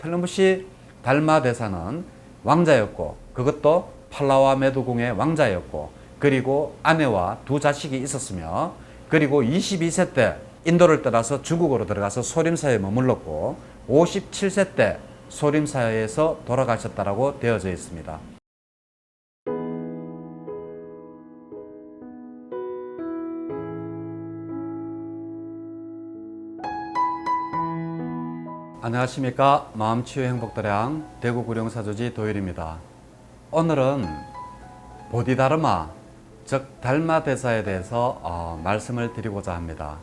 틀림없이 달마대사는 왕자였고 그것도 팔라와 메도궁의 왕자였고 그리고 아내와 두 자식이 있었으며 그리고 22세 때 인도를 떠나서 중국으로 들어가서 소림사에 머물렀고 57세 때 소림사에서 돌아가셨다라고 되어져 있습니다. 안녕하십니까. 마음치유행복도량 대구구룡사조지 도일입니다. 오늘은 보디다르마 즉 달마대사에 대해서 말씀을 드리고자 합니다.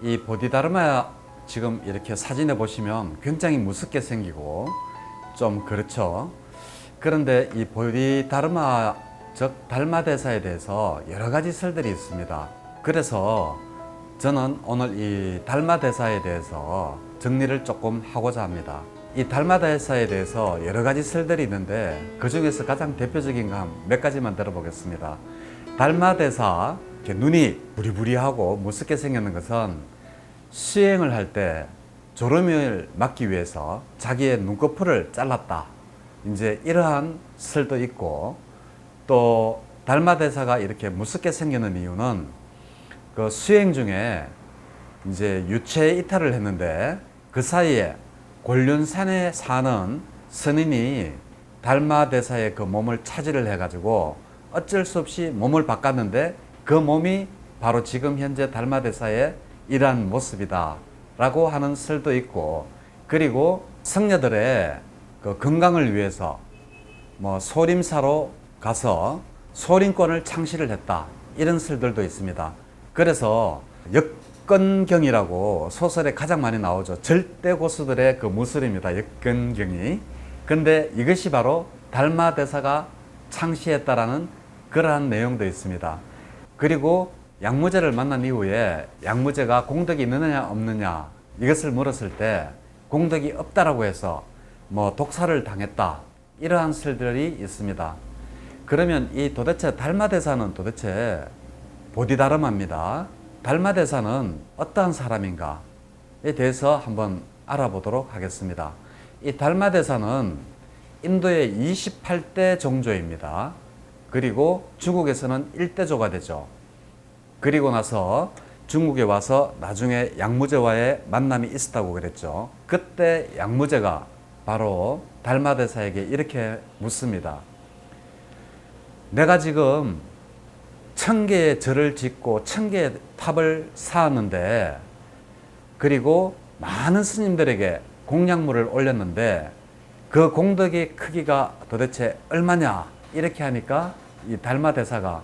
이 보디다르마 지금 이렇게 사진에 보시면 굉장히 무섭게 생기고 좀 그렇죠. 그런데 이 보디다르마 즉 달마대사에 대해서 여러 가지 설들이 있습니다. 그래서 저는 오늘 이 달마대사에 대해서 정리를 조금 하고자 합니다. 이 달마대사에 대해서 여러 가지 설들이 있는데 그 중에서 가장 대표적인 거 몇 가지만 들어보겠습니다. 달마대사, 눈이 부리부리하고 무섭게 생기는 것은 수행을 할 때 졸음을 막기 위해서 자기의 눈꺼풀을 잘랐다. 이제 이러한 설도 있고 또 달마대사가 이렇게 무섭게 생기는 이유는 그 수행 중에 이제 유체 이탈을 했는데 그 사이에 곤륜산에 사는 선인이 달마대사의 그 몸을 차지를 해가지고 어쩔 수 없이 몸을 바꿨는데 그 몸이 바로 지금 현재 달마대사의 이러한 모습이다 라고 하는 설도 있고 그리고 성녀들의 그 건강을 위해서 뭐 소림사로 가서 소림권을 창시를 했다 이런 설들도 있습니다. 그래서 역건경이라고 소설에 가장 많이 나오죠. 절대 고수들의 그 무술입니다. 역건경이. 근데 이것이 바로 달마대사가 창시했다라는 그러한 내용도 있습니다. 그리고 양무제를 만난 이후에 양무제가 공덕이 있느냐 없느냐 이것을 물었을 때 공덕이 없다라고 해서 뭐 독사를 당했다 이러한 설들이 있습니다. 그러면 이 도대체 달마대사는 도대체 보디다르마입니다. 달마대사는 어떠한 사람인가에 대해서 한번 알아보도록 하겠습니다. 이 달마대사는 인도의 28대 종조입니다. 그리고 중국에서는 1대조가 되죠. 그리고 나서 중국에 와서 나중에 양무제와의 만남이 있었다고 그랬죠. 그때 양무제가 바로 달마대사에게 이렇게 묻습니다. 내가 지금 1000개의 절을 짓고 1000개의 탑을 쌓았는데 그리고 많은 스님들에게 공약물을 올렸는데 그 공덕의 크기가 도대체 얼마냐 이렇게 하니까 이 달마대사가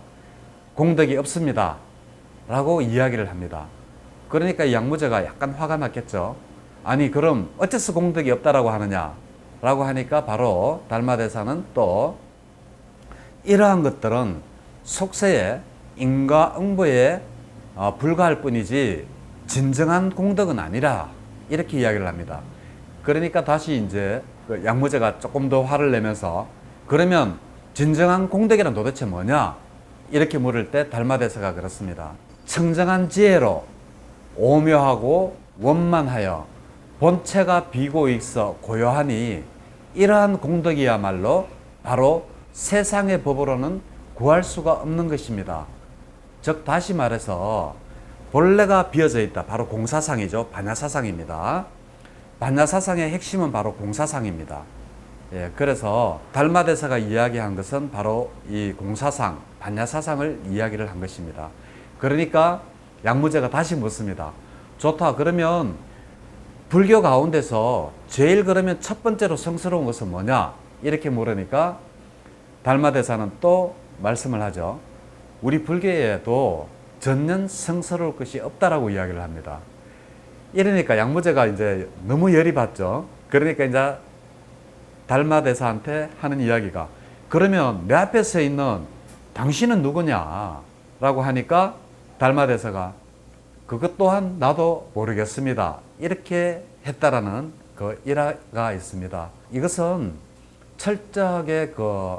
공덕이 없습니다 라고 이야기를 합니다. 그러니까 양무제가 약간 화가 났겠죠. 아니 그럼 어째서 공덕이 없다라고 하느냐 라고 하니까 바로 달마대사는 또 이러한 것들은 속세에 인과응보에 불과할 뿐이지 진정한 공덕은 아니라 이렇게 이야기를 합니다. 그러니까 다시 이제 그 양무제가 조금 더 화를 내면서 그러면 진정한 공덕이란 도대체 뭐냐 이렇게 물을 때 달마대사가 그렇습니다. 청정한 지혜로 오묘하고 원만하여 본체가 비고 있어 고요하니 이러한 공덕이야말로 바로 세상의 법으로는 구할 수가 없는 것입니다. 즉 다시 말해서 본래가 비어져 있다. 바로 공사상이죠. 반야사상입니다. 반야사상의 핵심은 바로 공사상입니다. 예, 그래서 달마대사가 이야기한 것은 바로 이 공사상, 반야사상을 이야기를 한 것입니다. 그러니까 양무제가 다시 묻습니다. 좋다. 그러면 불교 가운데서 제일 그러면 첫 번째로 성스러운 것은 뭐냐? 이렇게 물으니까 달마대사는 또 말씀을 하죠. 우리 불교에도 전년 성스러울 것이 없다라고 이야기를 합니다. 이러니까 양무제가 이제 너무 열이 받죠. 그러니까 이제 달마대사한테 하는 이야기가 그러면 내 앞에 서 있는 당신은 누구냐? 라고 하니까 달마대사가 그것 또한 나도 모르겠습니다. 이렇게 했다라는 그 일화가 있습니다. 이것은 철저하게 그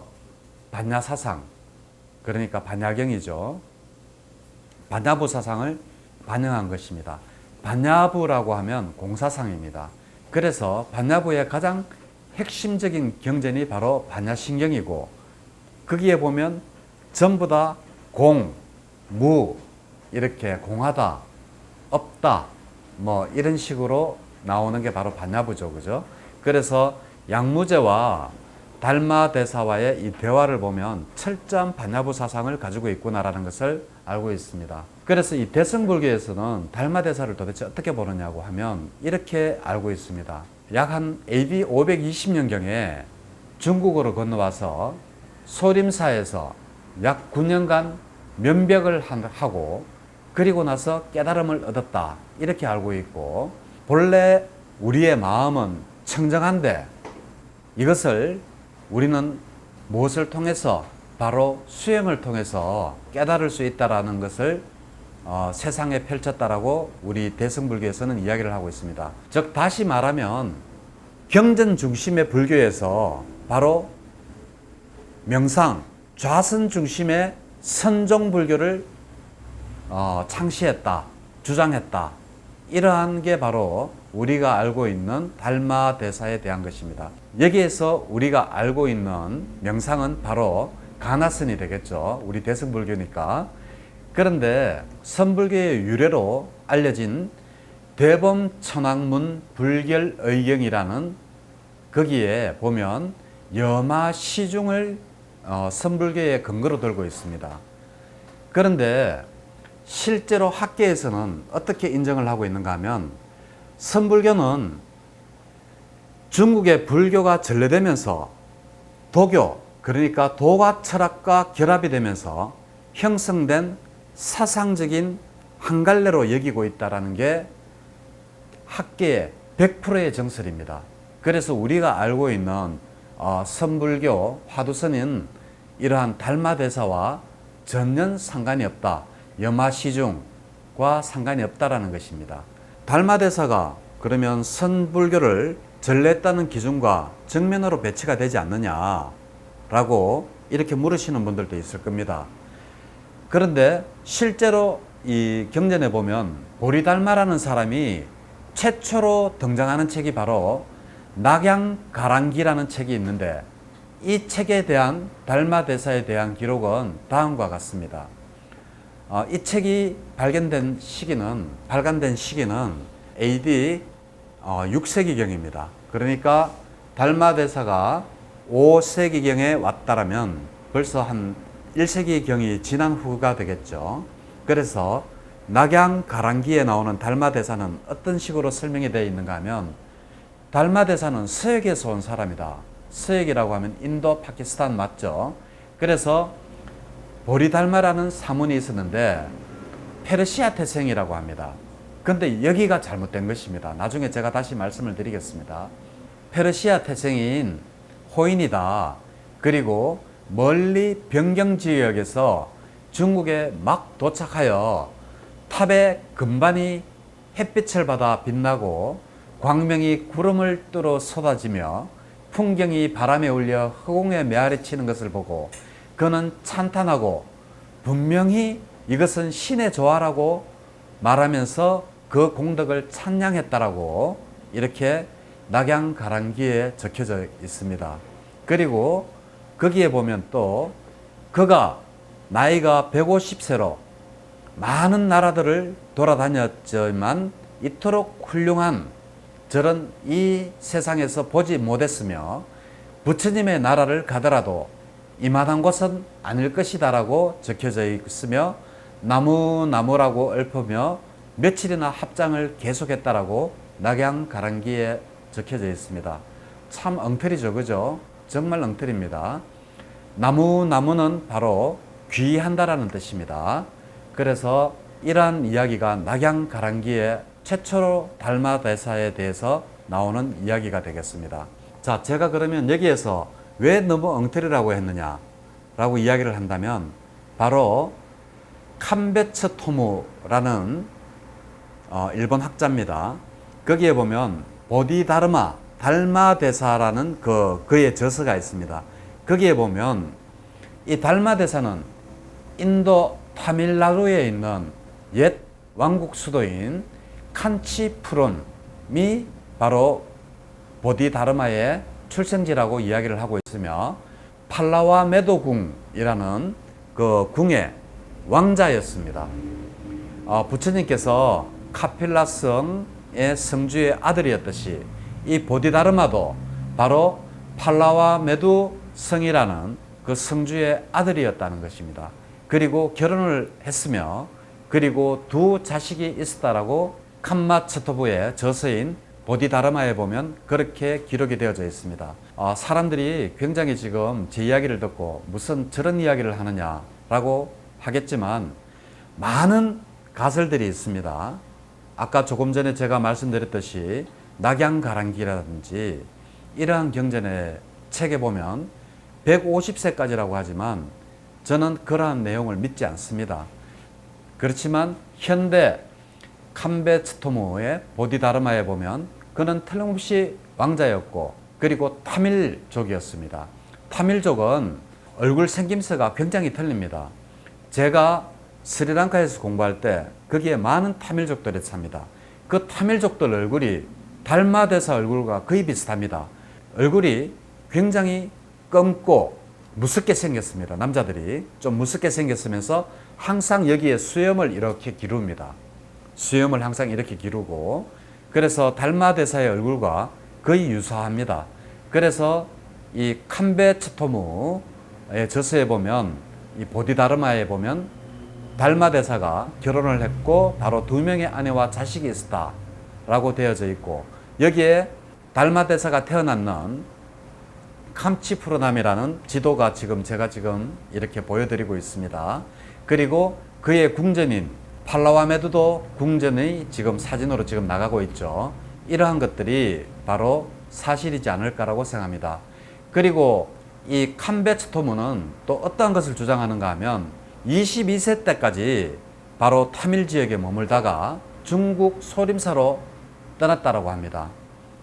반야사상, 그러니까 반야경이죠. 반야부 사상을 반영한 것입니다. 반야부라고 하면 공사상입니다. 그래서 반야부의 가장 핵심적인 경전이 바로 반야신경이고, 거기에 보면 전부 다 공, 무, 이렇게 공하다, 없다, 뭐 이런 식으로 나오는 게 바로 반야부죠. 그죠? 그래서 양무제와 달마대사와의 이 대화를 보면 철저한 반야부 사상을 가지고 있구나라는 것을 알고 있습니다. 그래서 이 대승불교에서는 달마대사를 도대체 어떻게 보느냐고 하면 이렇게 알고 있습니다. 약 한 AD 520년경에 중국으로 건너와서 소림사에서 약 9년간 면벽을 하고 그리고 나서 깨달음을 얻었다, 이렇게 알고 있고, 본래 우리의 마음은 청정한데 이것을 우리는 무엇을 통해서, 바로 수행을 통해서 깨달을 수 있다라는 것을 세상에 펼쳤다라고 우리 대승불교에서는 이야기를 하고 있습니다. 즉 다시 말하면 경전 중심의 불교에서 바로 명상, 좌선 중심의 선종불교를 창시했다, 주장했다. 이러한 게 바로 우리가 알고 있는 달마대사에 대한 것입니다. 여기에서 우리가 알고 있는 명상은 바로 가나선이 되겠죠. 우리 대승불교니까. 그런데 선불교의 유래로 알려진 대범천왕문 불결의경이라는, 거기에 보면 여마시중을 선불교의 근거로 들고 있습니다. 그런데 실제로 학계에서는 어떻게 인정을 하고 있는가 하면, 선불교는 중국의 불교가 전래되면서 도교, 그러니까 도가 철학과 결합이 되면서 형성된 사상적인 한 갈래로 여기고 있다는 게 학계의 100%의 정설입니다. 그래서 우리가 알고 있는 선불교 화두선은 이러한 달마대사와 전혀 상관이 없다, 여마시중과 상관이 없다라는 것입니다. 달마대사가 그러면 선불교를 전래했다는 기준과 정면으로 배치가 되지 않느냐라고 이렇게 물으시는 분들도 있을 겁니다. 그런데 실제로 이 경전에 보면 보리달마라는 사람이 최초로 등장하는 책이 바로 낙양가랑기라는 책이 있는데, 이 책에 대한 달마대사에 대한 기록은 다음과 같습니다. 이 책이 발간된 시기는 AD 6세기경입니다. 그러니까 달마대사가 5세기경에 왔다라면 벌써 한 1세기경이 지난 후가 되겠죠. 그래서 낙양가랑기에 나오는 달마대사는 어떤 식으로 설명이 되어 있는가 하면, 달마대사는 서역에서 온 사람이다. 서역이라고 하면 인도, 파키스탄 맞죠? 그래서 보리달마라는 사문이 있었는데 페르시아 태생이라고 합니다. 그런데 여기가 잘못된 것입니다. 나중에 제가 다시 말씀을 드리겠습니다. 페르시아 태생인 호인이다. 그리고 멀리 변경지역에서 중국에 막 도착하여 탑에 금반이 햇빛을 받아 빛나고 광명이 구름을 뚫어 쏟아지며 풍경이 바람에 울려 허공에 메아리치는 것을 보고 그는 찬탄하고 분명히 이것은 신의 조화라고 말하면서 그 공덕을 찬양했다라고 이렇게 낙양가랑기에 적혀져 있습니다. 그리고 거기에 보면 또 그가 나이가 150세로 많은 나라들을 돌아다녔지만 이토록 훌륭한 저런 이 세상에서 보지 못했으며 부처님의 나라를 가더라도 이만한 곳은 아닐 것이다 라고 적혀져 있으며 나무라고 읊으며 며칠이나 합장을 계속했다라고 낙양가랑기에 적혀져 있습니다. 참 엉터리죠, 그죠? 정말 엉터리입니다. 나무는 바로 귀한다라는 뜻입니다. 그래서 이러한 이야기가 낙양가랑기에 최초로 달마대사에 대해서 나오는 이야기가 되겠습니다. 자, 제가 그러면 여기에서 왜 너무 엉터리라고 했느냐 라고 이야기를 한다면, 바로 캄베츠 토무라는 일본 학자입니다. 거기에 보면 보디다르마, 달마대사라는 그의 저서가 있습니다. 거기에 보면 이 달마대사는 인도 타밀나루에 있는 옛 왕국 수도인 칸치푸름이 바로 보디다르마의 출생지라고 이야기를 하고 있으며 팔라와 메도궁이라는 그 궁의 왕자였습니다. 부처님께서 카필라성의 성주의 아들이었듯이 이 보디다르마도 바로 팔라와 메두 성이라는 그 성주의 아들이었다는 것입니다. 그리고 결혼을 했으며 그리고 두 자식이 있었다라고 캄마처토부의 저서인 보디다르마에 보면 그렇게 기록이 되어져 있습니다. 사람들이 굉장히 지금 제 이야기를 듣고 무슨 저런 이야기를 하느냐라고 하겠지만 많은 가설들이 있습니다. 아까 조금 전에 제가 말씀드렸듯이 낙양가랑기라든지 이러한 경전의 책에 보면 150세까지라고 하지만 저는 그러한 내용을 믿지 않습니다. 그렇지만 현대 캄베츠토무의 보디다르마에 보면 그는 틀림없이 왕자였고 그리고 타밀족이었습니다. 타밀족은 얼굴 생김새가 굉장히 틀립니다. 제가 스리랑카에서 공부할 때 거기에 많은 타밀족들이 삽니다. 그 타밀족들 얼굴이 달마대사 얼굴과 거의 비슷합니다. 얼굴이 굉장히 검고 무섭게 생겼습니다. 남자들이 좀 무섭게 생겼으면서 항상 여기에 수염을 이렇게 기릅니다. 수염을 항상 이렇게 기르고 그래서 달마대사의 얼굴과 거의 유사합니다. 그래서 이 캄베츠토무의 저서에 보면 이 보디다르마에 보면 달마대사가 결혼을 했고 바로 2명의 아내와 자식이 있었다라고 되어져 있고 여기에 달마대사가 태어났는 캄치푸르남이라는 지도가 제가 지금 이렇게 보여드리고 있습니다. 그리고 그의 궁전인 팔라와메두도 궁전의 지금 사진으로 지금 나가고 있죠. 이러한 것들이 바로 사실이지 않을까라고 생각합니다. 그리고 이 캄베츠토무는 또 어떠한 것을 주장하는가 하면 22세 때까지 바로 타밀 지역에 머물다가 중국 소림사로 떠났다라고 합니다.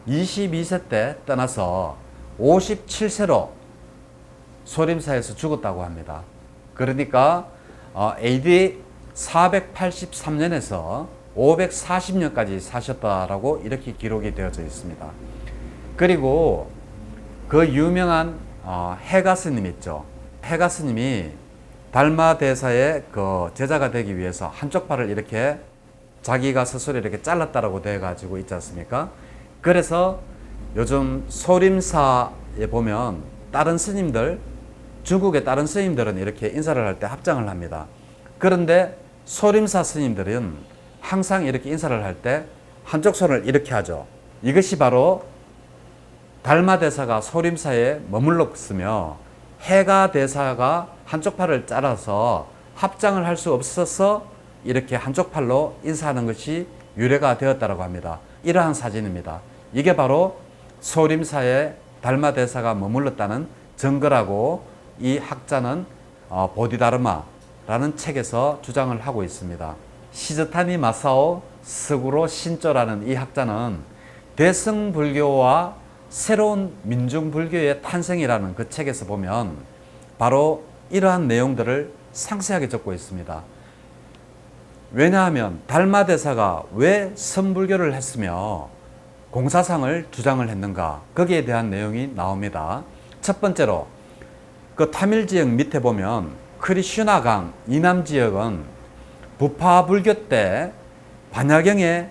22세 때 떠나서 57세로 소림사에서 죽었다고 합니다. 그러니까 AD 483년에서 540년까지 사셨다라고 이렇게 기록이 되어져 있습니다. 그리고 그 유명한 해가 스님 있죠. 해가 스님이 달마 대사의 그 제자가 되기 위해서 한쪽 팔을 이렇게 자기가 스스로 이렇게 잘랐다라고 되어 가지고 있지 않습니까? 그래서 요즘 소림사에 보면 다른 스님들, 중국의 다른 스님들은 이렇게 인사를 할 때 합장을 합니다. 그런데 소림사 스님들은 항상 이렇게 인사를 할 때 한쪽 손을 이렇게 하죠. 이것이 바로 달마 대사가 소림사에 머물렀으며 해가 대사가 한쪽 팔을 잘라서 합장을 할 수 없어서 이렇게 한쪽 팔로 인사하는 것이 유래가 되었다고 합니다. 이러한 사진입니다. 이게 바로 소림사에 달마 대사가 머물렀다는 증거라고 이 학자는 보디다르마라는 책에서 주장을 하고 있습니다. 시즈타니 마사오 스구로 신조라는 이 학자는 대승불교와 새로운 민중불교의 탄생이라는 그 책에서 보면 바로 이러한 내용들을 상세하게 적고 있습니다. 왜냐하면 달마 대사가 왜 선불교를 했으며 공사상을 주장을 했는가 거기에 대한 내용이 나옵니다. 첫 번째로 그 타밀 지역 밑에 보면 크리슈나강 이남 지역은 부파 불교 때 반야경의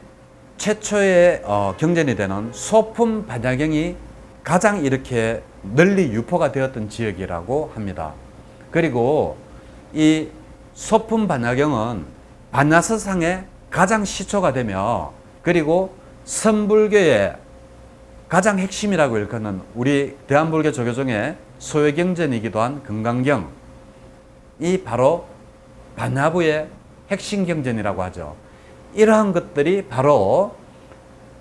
최초의 경전이 되는 소품 반야경이 가장 이렇게 널리 유포가 되었던 지역이라고 합니다. 그리고 이 소품 반야경은 반야서상의 가장 시초가 되며 그리고 선불교의 가장 핵심이라고 일컫는 우리 대한불교 조교 중에 소외경전이기도 한 금강경이 바로 반야부의 핵심 경전이라고 하죠. 이러한 것들이 바로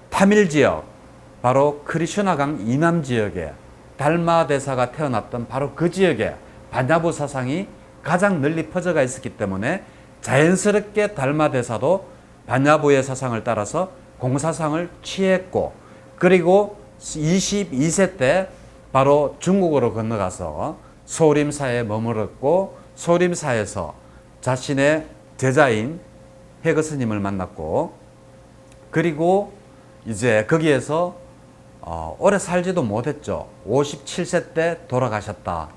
타밀 지역, 바로 크리슈나강 이남 지역에 달마 대사가 태어났던 바로 그 지역에 반야부 사상이 가장 널리 퍼져가 있었기 때문에 자연스럽게 달마 대사도 반야부의 사상을 따라서 공사상을 취했고 그리고 22세 때 바로 중국으로 건너가서 소림사에 머물렀고 소림사에서 자신의 제자인 해거 스님을 만났고 그리고 이제 거기에서 오래 살지도 못했죠. 57세 때 돌아가셨다.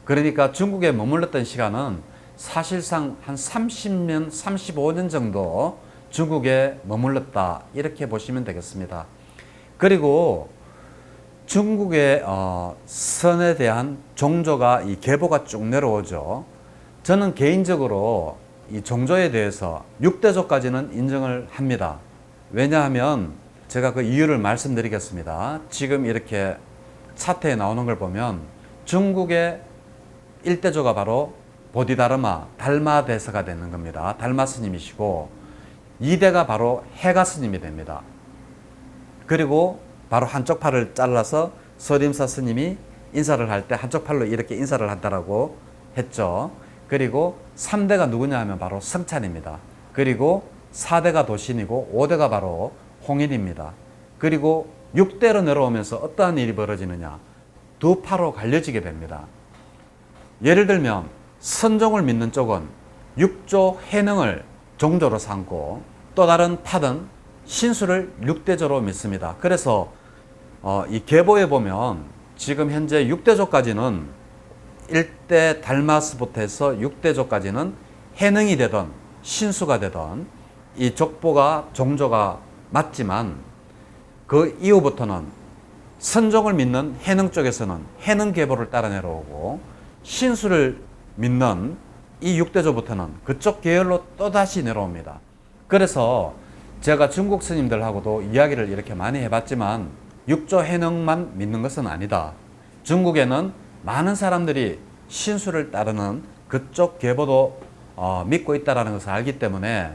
그러니까 중국에 머물렀던 시간은 사실상 한 30년, 35년 정도 중국에 머물렀다. 이렇게 보시면 되겠습니다. 그리고 중국의 선에 대한 종조가 이 계보가 쭉 내려오죠. 저는 개인적으로 이 종조에 대해서 6대조까지는 인정을 합니다. 왜냐하면 제가 그 이유를 말씀드리겠습니다. 지금 이렇게 차트에 나오는 걸 보면 중국의 1대조가 바로 보디다르마, 달마대사가 되는 겁니다. 달마 스님이시고 2대가 바로 해가 스님이 됩니다. 그리고 바로 한쪽 팔을 잘라서 서림사 스님이 인사를 할 때 한쪽 팔로 이렇게 인사를 한다라고 했죠. 그리고 3대가 누구냐 하면 바로 성찬입니다. 그리고 4대가 도신이고 5대가 바로 홍인입니다. 그리고 6대로 내려오면서 어떠한 일이 벌어지느냐. 두 파로 갈려지게 됩니다. 예를 들면 선종을 믿는 쪽은 6조 해능을 종조로 삼고 또 다른 파든 신수를 6대조로 믿습니다. 그래서 이 계보에 보면 지금 현재 6대조까지는 1대 달마스부터 해서 6대조까지는 해능이 되든 신수가 되든 이 족보가 종조가 맞지만 그 이후부터는 선종을 믿는 해능 쪽에서는 해능 계보를 따라 내려오고 신수를 믿는 이 6대조부터는 그쪽 계열로 또다시 내려옵니다. 그래서 제가 중국 스님들하고도 이야기를 이렇게 많이 해봤지만 6조 해능만 믿는 것은 아니다. 중국에는 많은 사람들이 신수를 따르는 그쪽 계보도 믿고 있다는 것을 알기 때문에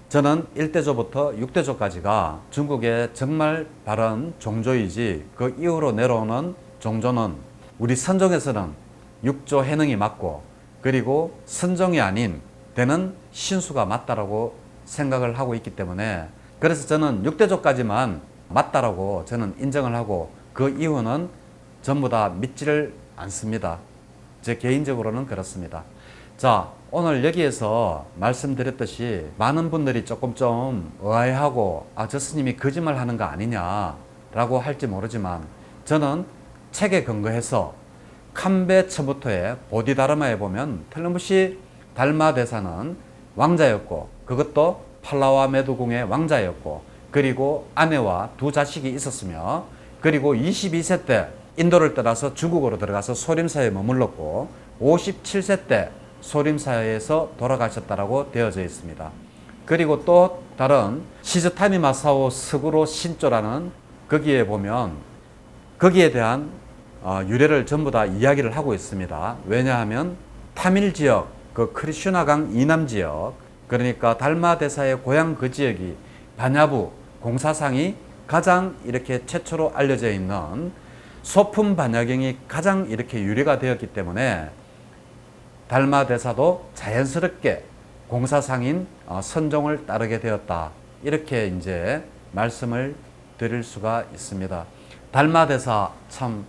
저는 1대조부터 6대조까지가 중국의 정말 바른 종조이지 그 이후로 내려오는 종조는 우리 선종에서는 6조 해능이 맞고 그리고 선종이 아닌 되는 신수가 맞다라고 생각을 하고 있기 때문에 그래서 저는 6대조까지만 맞다라고 저는 인정을 하고 그 이후는 전부 다 믿지를 않습니다. 제 개인적으로는 그렇습니다. 자, 오늘 여기에서 말씀드렸듯이 많은 분들이 조금 좀 의아해하고 저 스님이 거짓말 하는 거 아니냐라고 할지 모르지만 저는 책에 근거해서 칸베 처부터의 보디다르마에 보면 틀림없이 달마대사는 왕자였고 그것도 팔라와 메두궁의 왕자였고 그리고 아내와 두 자식이 있었으며 그리고 22세 때 인도를 떠나서 중국으로 들어가서 소림사에 머물렀고 57세 때 소림사에서 돌아가셨다라고 되어져 있습니다. 그리고 또 다른 시즈타니 마사오 스구로 신조라는 거기에 보면 거기에 대한 유래를 전부 다 이야기를 하고 있습니다. 왜냐하면 타밀 지역, 그 크리슈나강 이남 지역, 그러니까 달마대사의 고향 그 지역이 반야부 공사상이 가장 이렇게 최초로 알려져 있는 소품 반야경이 가장 이렇게 유래가 되었기 때문에 달마대사도 자연스럽게 공사상인 선종을 따르게 되었다. 이렇게 이제 말씀을 드릴 수가 있습니다. 달마대사 참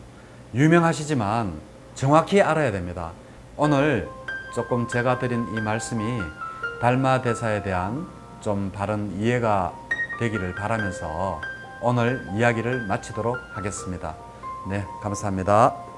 유명하시지만 정확히 알아야 됩니다. 오늘 조금 제가 드린 이 말씀이 달마대사에 대한 좀 바른 이해가 되기를 바라면서 오늘 이야기를 마치도록 하겠습니다. 네, 감사합니다.